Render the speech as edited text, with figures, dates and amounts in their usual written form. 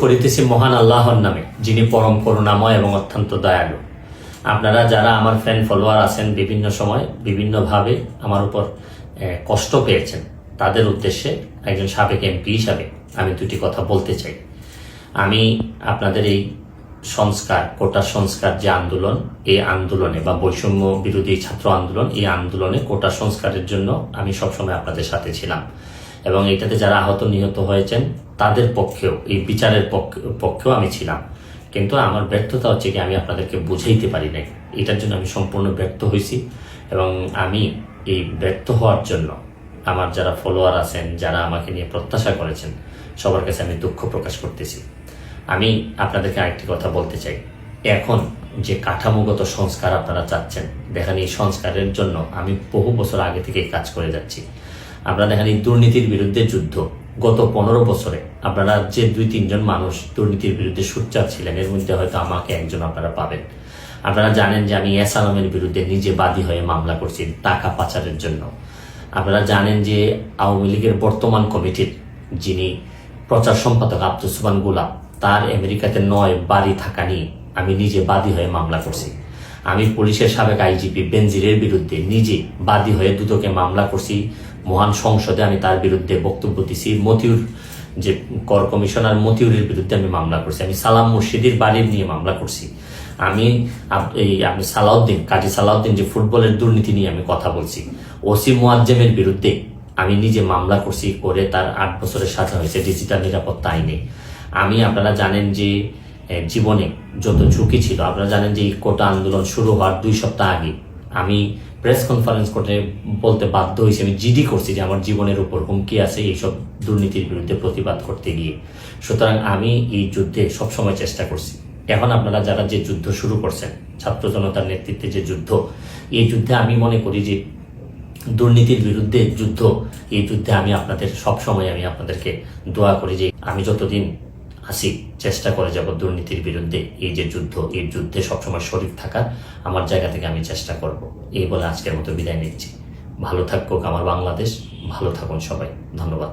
করিতেছি মহান আল্লাহর নামে, যিনি পরম করুণাময় এবং অত্যন্ত দয়ালু। আপনারা যারা আমার ফ্রেন্ড ফলোয়ার আছেন, বিভিন্ন সময় বিভিন্নভাবে আমার উপর কষ্ট পেয়েছেন, তাদের উদ্দেশ্যে একজন সাবেক এমপি হিসাবে আমি দুটি কথা বলতে চাই। আমি আপনাদের এই সংস্কার, কোটা সংস্কার যে আন্দোলন, এই আন্দোলনে বা বৈষম্য বিরোধী ছাত্র আন্দোলন, এই আন্দোলনে কোটা সংস্কারের জন্য আমি সবসময় আপনাদের সাথে ছিলাম এবং এটাতে যারা আহত নিহত হয়েছেন তাদের পক্ষেও, এই বিচারের পক্ষেও আমি ছিলাম। কিন্তু আমার ব্যর্থতা হচ্ছে কি, আমি আপনাদেরকে বুঝাইতে পারি নাই। এটার জন্য আমি সম্পূর্ণ ব্যর্থ হয়েছি এবং আমি এই ব্যর্থ হওয়ার জন্য আমার যারা ফলোয়ার আছেন, যারা আমাকে নিয়ে প্রত্যাশা করেছেন, সবার কাছে আমি দুঃখ প্রকাশ করতেছি। আমি আপনাদেরকে আরেকটি কথা বলতে চাই। এখন যে কাঠামোগত সংস্কার আপনারা চাচ্ছেন, দেখেন এই সংস্কারের জন্য আমি বহু বছর আগে থেকে কাজ করে যাচ্ছি। আপনারা দেখেন এই দুর্নীতির বিরুদ্ধে যুদ্ধ গত 15 বছরে আপনারা যে 2-3 জন মানুষ দুর্নীতির বিরুদ্ধে সোচ্চার ছিলেন, এর মধ্যে হয়তো আমাকে একজন আপনারা পাবেন। আপনারা জানেন যে আমি এস আলমের বিরুদ্ধে নিজে বাদী হয়ে মামলা করছি টাকা পাচারের জন্য। আপনারা জানেন যে আওয়ামী লীগের বর্তমান কমিটির যিনি প্রচার সম্পাদক আব্দুস সুবহান গোলাপ, তার আমেরিকাতে 9 বাড়ি থাকা নিয়ে আমি নিজে বাদী হয়ে মামলা করছি। আমি পুলিশের সাবেক আইজিপি বেনজিরের বিরুদ্ধে নিজে বাদী হয়ে দুদকে মামলা করছি। মহান সংসদে আমি তার বিরুদ্ধে বক্তব্য দিছি। মতিউর যে কর কমিশনার মতিউরের বিরুদ্ধে আমি মামলা করছি। আমি সালাম মুর্শিদির বাড়ির নিয়ে মামলা করছি। আমি আপনি সালাউদ্দিন, কাজী সালাউদ্দিন যে ফুটবলের দুর্নীতি নিয়ে আমি কথা বলছি। ওসি মুয়াজ্জেমের বিরুদ্ধে আমি নিজে মামলা করছি, করে তার 8 বছরের সাজা হয়েছে ডিজিটাল নিরাপত্তা আইনে। আপনারা জানেন যে জীবনে যত ঝুঁকি ছিল, আপনারা জানেন যে এই কোটা আন্দোলন শুরু হওয়ার 2 সপ্তাহ আগে আমি প্রেস কনফারেন্স করে বলতে বাধ্য হয়েছি, আমি জিডি করছি যে আমার জীবনের উপর হুমকি আছে এইসব দুর্নীতির বিরুদ্ধে প্রতিবাদ করতে গিয়ে। সুতরাং আমি এই যুদ্ধে সবসময় চেষ্টা করছি। এখন আপনারা যারা যে যুদ্ধ শুরু করছেন, ছাত্র জনতার নেতৃত্বে যে যুদ্ধ, এই যুদ্ধে আমি মনে করি যে দুর্নীতির বিরুদ্ধে যুদ্ধ, এই যুদ্ধে আমি আপনাদের সবসময় আমি আপনাদেরকে দোয়া করি যে আমি যতদিন আসি চেষ্টা করে যাব দুর্নীতির বিরুদ্ধে এই যে যুদ্ধ, এই যুদ্ধে সবসময় শরীক থাকার আমার জায়গা থেকে আমি চেষ্টা করব। এই বলে আজকের মতো বিদায় নিচ্ছি। ভালো থাকুক আমার বাংলাদেশ, ভালো থাকুন সবাই। ধন্যবাদ।